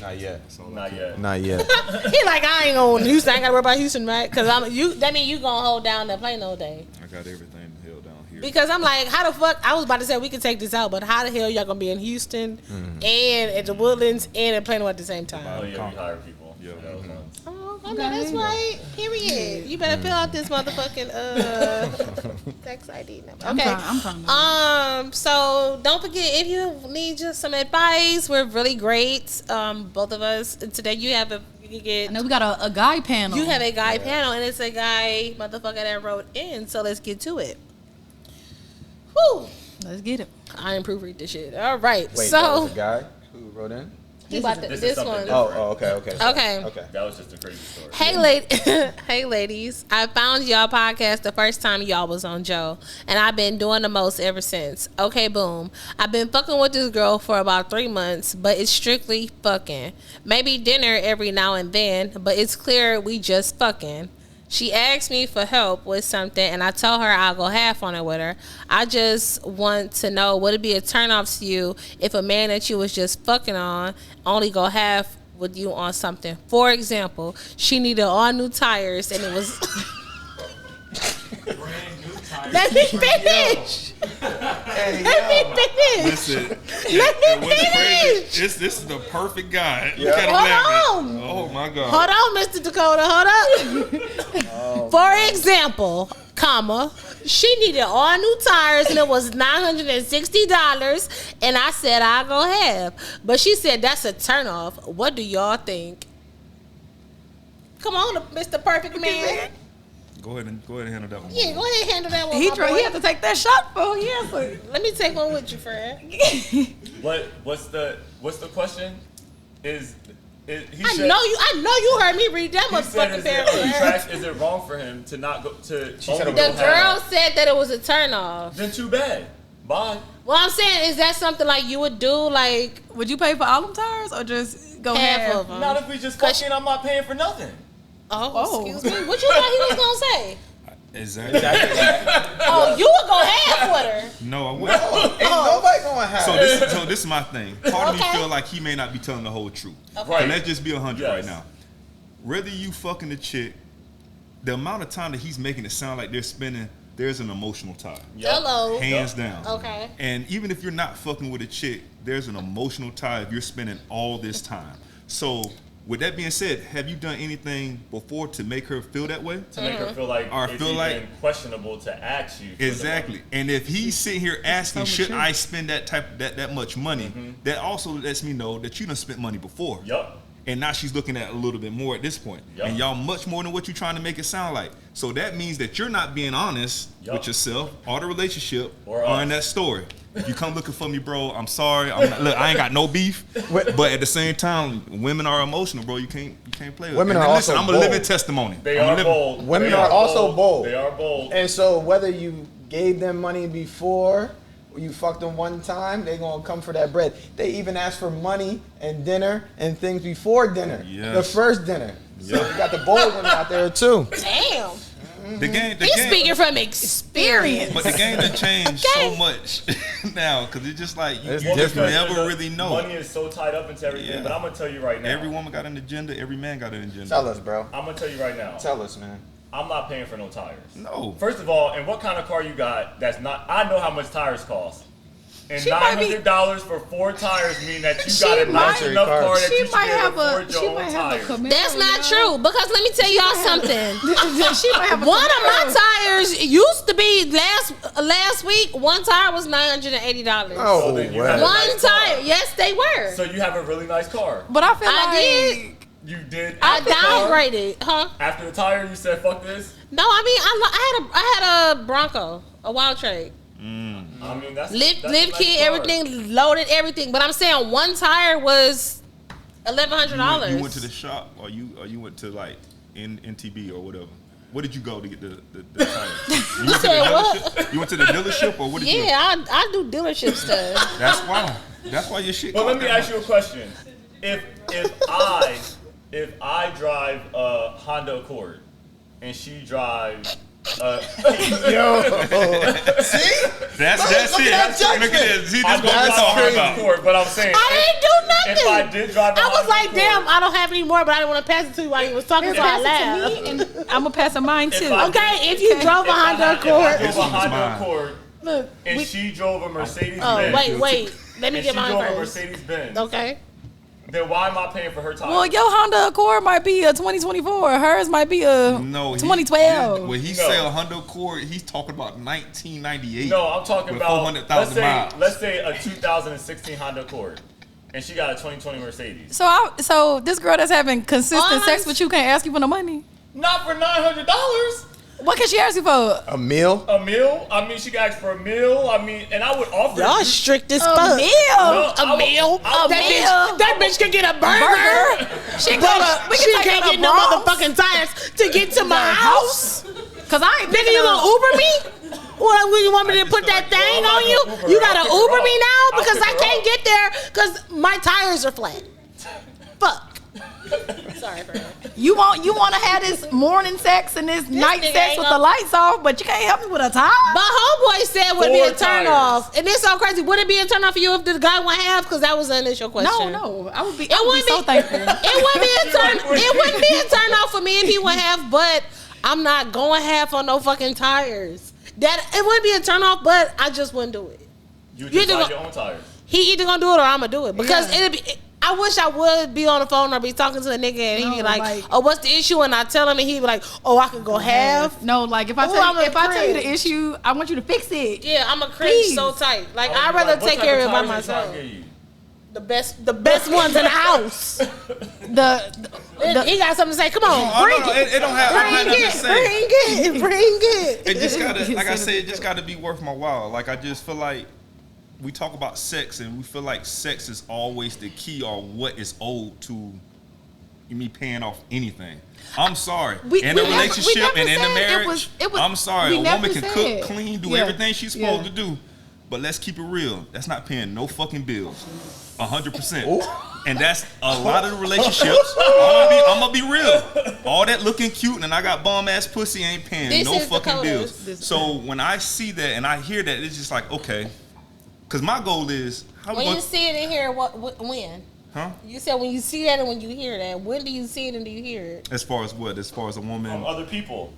Not yet. not yet. Not yet. He like, I ain't going to Houston. I ain't got to worry about Houston, right? Because that mean you going to hold down the Plano day. I got everything held down here. Because I'm like, how the fuck? I was about to say we can take this out, but how the hell y'all going to be in Houston and at the Woodlands and at Plano at the same time? Oh yeah, we hire people. Yeah. for those ones. Oh, I know that's right. Period. You better fill out this motherfucking tax ID number. Okay. I'm fine. So don't forget, if you need just some advice, we're really great. Both of us. And today you can get. I know we got a guy panel. You have a guy panel, and it's a guy motherfucker that wrote in. So let's get to it. Whew. Let's get it. I ain't proofread this shit. All right. Wait, so that was a guy who wrote in? he about This is this something one. different. Okay. Okay. That was just a crazy story. Hey ladies, I found y'all podcast the first time y'all was on Joe, and I've been doing the most ever since. Okay, boom. I've been fucking with this girl for about 3 months, but it's strictly fucking. Maybe dinner every now and then, but it's clear we just fucking. She asked me for help with something, and I told her I'll go half on it with her. I just want to know, would it be a turnoff to you if a man that you was just fucking on only go half with you on something? For example, she needed all new tires, and it was... Let me finish. Let me finish. Listen, Let me what's crazy, finish. this is the perfect guy. Yeah. Look at him Hold laughing. on. Oh my God. Hold on, Mr. Dakota. Hold up. For example, comma, she needed all new tires and it was $960, and I said I'll go half. But she said that's a turnoff. What do y'all think? Come on, Mr. Perfect Man. Go ahead and handle that one. Yeah, go ahead and handle that one. He my boy. had to take that shot for yes. Let me take one with you, friend. What's the question? Is he I said, know you heard me read that he said, motherfucking is paragraph. it wrong for him to not go to? She said only it go The girl half? said that it was a turnoff. Then too bad. Bye. Well, I'm saying, is that something like you would do, like Would you pay for all them tires or just go half half? of them? Not if we just Cause fucking. I'm not paying for nothing. Oh, excuse me. What you thought he was gonna say? Exactly. Oh, you would go half with her. No, I wouldn't. Ain't nobody going to have So this is my thing. Part of me Okay. feel like he may not be telling the whole truth. Okay. And let's just be 100 right Yes. now. Whether you fucking the chick, the amount of time that he's making it sound like they're spending, there's an emotional tie. Yup. Hello. Hands down. Okay. And even if you're not fucking with a chick, there's an emotional tie if you're spending all this time. So with that being said, have you done anything before to make her feel that way? To make her feel like Or it's feel even like- questionable to ask you. for the Exactly. money. And if he's sitting here asking, So should mature. I spend that much money? That also lets me know that you done spent money before. Yup. And now she's looking at a little bit more at this point. Yup. And y'all much more than what you're trying to make it sound like. So that means that you're not being honest Yup. with yourself or the relationship Or or in us. that story. If you come looking for me, bro, I'm sorry. Look, I ain't got no beef. But at the same time, women are emotional, bro. You can't play with Women it. are Listen, also I'm a living bold. testimony. They I'm a are living- bold. Women They are also bold. They are bold. And so whether you gave them money before You fucked them one time, they gonna come for that bread. They even ask for money and dinner and things before dinner. Yes. The first dinner. So you got the bold one out there too. Damn. The game. He's speaking from experience. But the game done changed so much now because it's just like you It's just different. never really know. Money is so tied up into everything. Yeah. But I'm gonna tell you right now. Every woman got an agenda. Every man got an agenda. Tell us, bro. I'm gonna tell you right now. Tell us, man. I'm not paying for no tires. No. First of all, and what kind of car you got that's not, I know how much tires cost. And She might be- $900 for 4 tires mean that you She got a might- nice enough car that She you should might be able have to afford a. your She own might have a tires. Camaro. That's not y'all. true because let me tell y'all something. She might have a One of Camaro. my tires used to be last week. One tire was $980. Oh, So then you well. have a One nice car. tire. Yes, they were. So you have a really nice car. But I feel I like did. You did. I after the car? downgraded, huh? After the tire, you said, fuck this. No, I mean I had a Bronco, a Wild Trade. I mean, that's Lift that's a nice kit, car. everything loaded, everything. But I'm saying one tire was $1,100. You went to the shop, or you went to like NTB or whatever. What did you go to get the tires? You went to said the what? dealership? You went to the dealership, or what did you? Yeah, I do dealership stuff. That's why. That's why your shit. But let cost me that ask you a question. If I drive a Honda Accord and she drives Yo. See? That's Look at it. that judgment. Look at this. See, I'm this gonna what we drive a talking Honda about. Accord, but I'm saying I didn't do nothing. if I did drive a I was Honda like, Accord, damn, I don't have any more, but I didn't want to pass it to you while you was talking, so I Pass it laughed. to me, and I'm gonna pass it mine too. I- Okay, if you drove a Honda If I Accord. drove a Honda mine. Accord Look, and we- she drove a Mercedes Oh, Benz, wait. Let me and get she mine drove a first. Mercedes Benz, Okay. then why am I paying for her tires? well, your Honda Accord might be a 2024. Hers might be a No, 2012. When he No. say a Honda Accord, he's talking about 1998. No, I'm talking with about 400,000 miles. let's say a 2016 Honda Accord, and she got a 2020 Mercedes. So this girl that's having consistent All sex I'm- with you can't ask you for no money. Not for $900 What can she ask you for? A meal? a meal. I mean, she can ask for a meal. I mean, and I would offer. Y'all you- strict as A fuck. meal. No, A meal? I would- That bitch can get a burger. She But she can't get no motherfucking tires to get to my house. Cause I ain't Nigga, picking you up. gonna Uber me? What, you want me to put that thing on you? You gotta Uber me now because I can't get there because my tires are flat. Fuck. Sorry for that. You want to have this morning sex and this night nigga sex ain't with gonna- the lights off, but you can't help me with a tie. My homeboy said would be a 4 turn tires. off. And it's so crazy. Would it be a turn off for you if the guy went half? Because that was the initial question. No, I would be. It I would be wouldn't so be, thankful. it wouldn't be a turn. It wouldn't be a turn off for me if he went half, but I'm not going half on no fucking tires. That it wouldn't be a turn off, but I just wouldn't do it. You You just do buy go- your own tires. He either gonna do it or I'm gonna do it because Yeah. it'd be. I wish I would be on the phone or be talking to a nigga and he'd be No, like, like- "Oh, what's the issue?" And I tell him and he'd be like, "Oh, I could go half." No, like if I Ooh, tell I'm you, a if I tell you the cringe. issue, I want you to fix it. Yeah, I'm a cringe Please. so tight. Like I I'd would be rather like, what take type care of of it by tires they trying myself. to get you? The best ones in the house. He got something to say. Come on, Oh, bring no, it. it don't have Bring nothing to it. say. Bring it. It just gotta, like I said, it just gotta be worth my while. Like I just feel like we talk about sex and we feel like sex is always the key or what is owed to me paying off anything. I'm sorry. We In a never- relationship we never and in a said it marriage, was- I'm sorry. we A never woman can said. cook, clean, do Yeah. everything she's supposed Yeah. to do. But let's keep it real. That's not paying no fucking bills. 100%. And that's a lot of the relationships. I'm gonna be real. All that looking cute and I got bum ass pussy ain't paying This no is the fucking colors. bills. So when I see that and I hear that, it's just like, okay. Because my goal is, how When we you see it in here, when? huh? You said when you see that and when you hear that. When do you see it and do you hear it? As far as what? As far as a woman? From other people.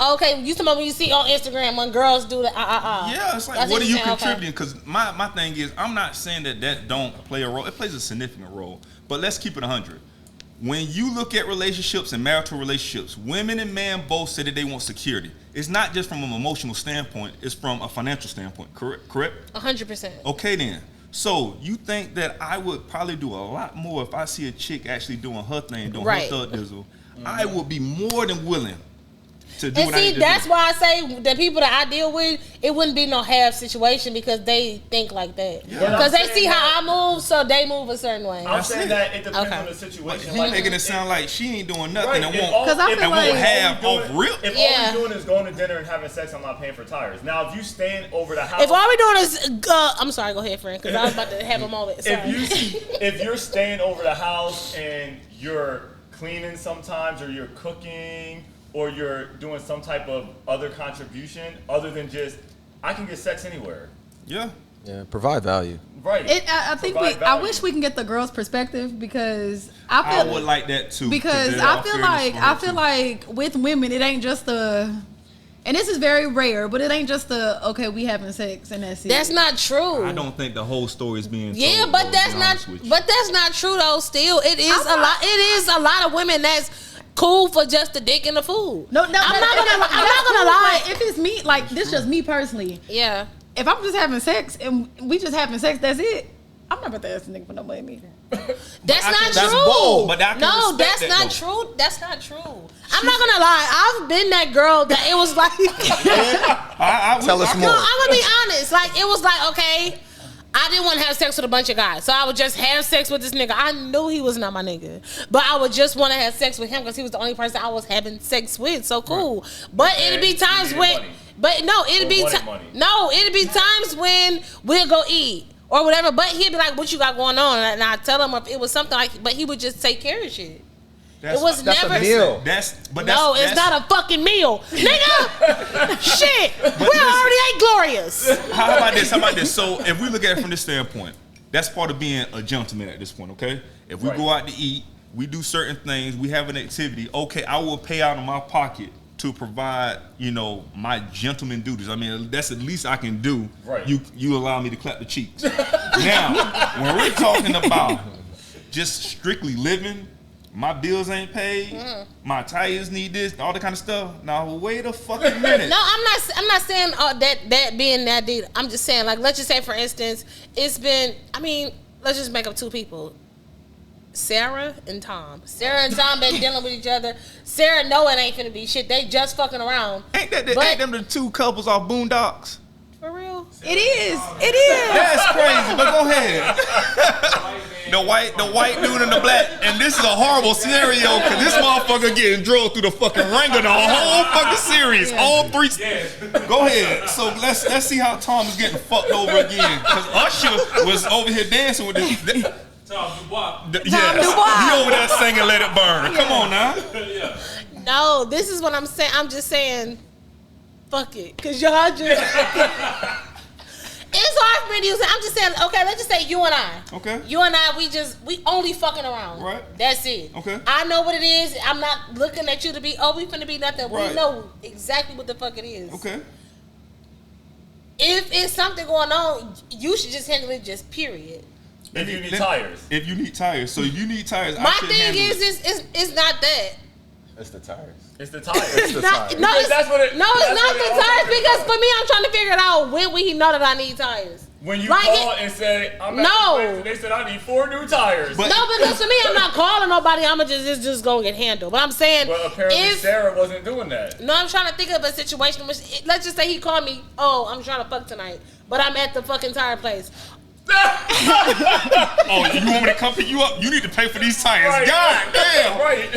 Okay, you talking about when you see on Instagram when girls do the Yeah, it's like, That's what are you saying, okay. contributing? Because my thing is, I'm not saying that don't play a role. It plays a significant role. But let's keep it 100. When you look at relationships and marital relationships, women and men both say that they want security. It's not just from an emotional standpoint. It's from a financial standpoint. Correct? 100%. Okay, then. So you think that I would probably do a lot more if I see a chick actually doing her thing, doing Right. her thug dizzle. I would be more than willing to do And what I need see, to that's do. why I say the people that I deal with, it wouldn't be no half situation because they think like that. Because they see how I move, so they move a certain way. I'm saying that it depends Okay. on the situation. He making it sound like she ain't doing nothing Right, and if won't, all- 'Cause I if feel all like- you have doing- off rip. If Yeah. all you're doing is going to dinner and having sex, I'm not paying for tires. Now, if you staying over the house, If all we doing is, I'm sorry, go ahead, friend, because I was about to have a moment. Sorry. if you're staying over the house and you're cleaning sometimes, or you're cooking, or you're doing some type of other contribution other than just, I can get sex anywhere. Yeah. Yeah, provide value. Right. I think Provide I value. wish we can get the girls' perspective because I I feel would like that too. because there's I all feel fairness like for her, I feel too. like with women it ain't just and this is very rare, but it ain't just okay, we having sex and that's it. That's not true. I don't think the whole story is being Yeah, told, but though, that's to be not. honest with you. But that's not true though. Still, it is a lot. It is a lot of women that's cool for just the dick and the food. No, I'm not gonna lie. If it's me, like this, just me personally. Yeah. If I'm just having sex and we just having sex, that's it. I'm not about to ask a nigga for no money. That's I not think true. that's bold, but I can no, respect that's that, not though. true. That's not true. I'm not gonna lie. I've been that girl that it was like. Tell us No, more. I'm gonna be honest. Like it was like, okay, I didn't want to have sex with a bunch of guys, so I would just have sex with this nigga. I knew he was not my nigga, but I would just want to have sex with him because he was the only person I was having sex with. So cool. But it'd be times needed when, money. but no, it'd Or be wanted money. no, it'd be times when we'll go eat or whatever. But he'd be like, "What you got going on?" And I tell him if it was something like, but he would just take care of shit. That's, It was That's never a meal. No, it's not a fucking meal, nigga. Shit, we already ate glorious. How about this? How about this? So if we look at it from this standpoint, that's part of being a gentleman at this point, okay? If we Right. go out to eat, we do certain things, we have an activity, okay, I will pay out of my pocket to provide, my gentleman duties. I mean, that's the least I can do. Right. You allow me to clap the cheeks. Now, when we're talking about just strictly living, my bills ain't paid, my tires need this, all that kind of stuff. Now, wait a fucking minute. No, I'm not saying that being that deep. I'm just saying, like, let's just say, for instance, it's been. I mean, let's just make up two people. Sarah and Tom. Sarah and Tom been dealing with each other. Sarah know it ain't finna be shit. They just fucking around. Ain't But- them the two couples off Boondocks? For real? It is. It is. That's crazy, but go ahead. the white dude and the black, and this is a horrible scenario because this motherfucker getting drove through the fucking ringer the whole fucking series, all three. Go ahead. So let's see how Tom is getting fucked over again because Usher was over here dancing with this. Tom Dubois. Yes, Dubois. he over there singing "Let It Burn." Come on now. Yeah. No, this is what I'm saying. I'm just saying, fuck it, cause y'all just. It's hard for me to use it. I'm just saying, okay, let's just say you and I. Okay. You and I, we only fucking around. Right. That's it. Okay. I know what it is. I'm not looking at you to be, we finna be nothing. Right. We know exactly what the fuck it is. Okay. If it's something going on, you should just handle it just period. If you need tires. If you need tires, so if you need tires, I My should thing handle is, it. it's not that. It's the tires. It's the tires. It's the tires. No, it's, That's what it- no, it's that's not what it the all tires comes because down. for me, I'm trying to figure it out when will he know that I need tires. When you Like call it- and say, I'm at No. the place and they said I need 4 new tires. But- No, because for me, I'm not calling nobody. I'm it's just gonna get handled. But I'm saying, But apparently if Sarah wasn't doing that. no, I'm trying to think of a situation. Let's just say he called me. Oh, I'm trying to fuck tonight, but I'm at the fucking tire place. Oh, you want me to come pick you up? You need to pay for these tires. Right. God damn. Right.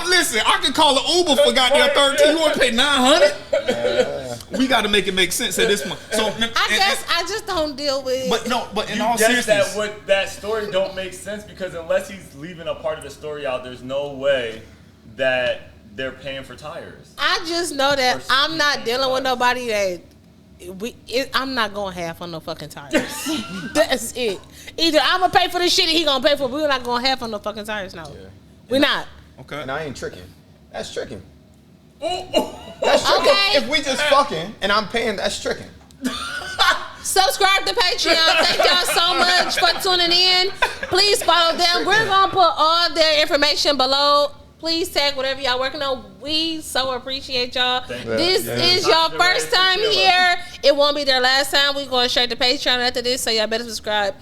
Listen, I can call an Uber for goddamn 13. You want to pay 900? We got to make it make sense at this point. So I just don't deal with. but in You all guess seriousness, that story don't make sense because unless he's leaving a part of the story out, there's no way that they're paying for tires. I just know that I'm not dealing with nobody that. I'm not going half on no fucking tires. That's it. Either I'm gonna pay for this shit and he gonna pay for it. We're not going half on no fucking tires. No, we're not. okay. And I ain't tricking. That's tricking. Oh, That's tricking. Okay. If we just fucking and I'm paying, that's tricking. Subscribe to Patreon. Thank y'all so much for tuning in. Please follow them. We're gonna put all their information below. Please tag whatever y'all working on. We so appreciate y'all. This is your first time here. It won't be their last time. We're going straight to Patreon after this, so y'all better subscribe.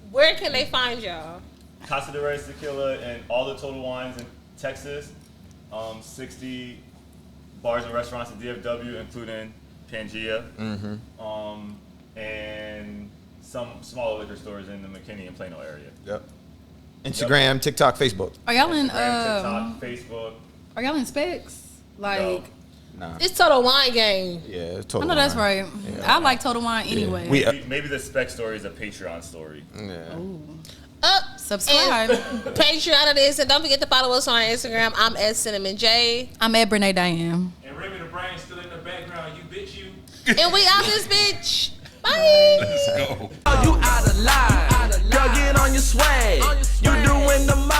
Where can they find y'all? Casa De Reyes tequila and all the Total Wines in Texas. 60 bars and restaurants in DFW, including Pangea, and some smaller liquor stores in the McKinney and Plano area. Yep. Instagram, TikTok, Facebook. Are y'all in Instagram, TikTok, Facebook. Are y'all in specs? Like, Nah. It's Total Wine Game. Yeah, I totally. know that's right. I like Total Wine anyway. We- Maybe the spec story is a Patreon story. Yeah. Up. Subscribe. And Patreon it is. And don't forget to follow us on Instagram. I'm at Cinnamon J. I'm at Brene Diane. And Remy the Brain's still in the background. You bitch, you. And we out this bitch. Bye. Let's go. You out of line. Girl, get on your swag. You doing the most.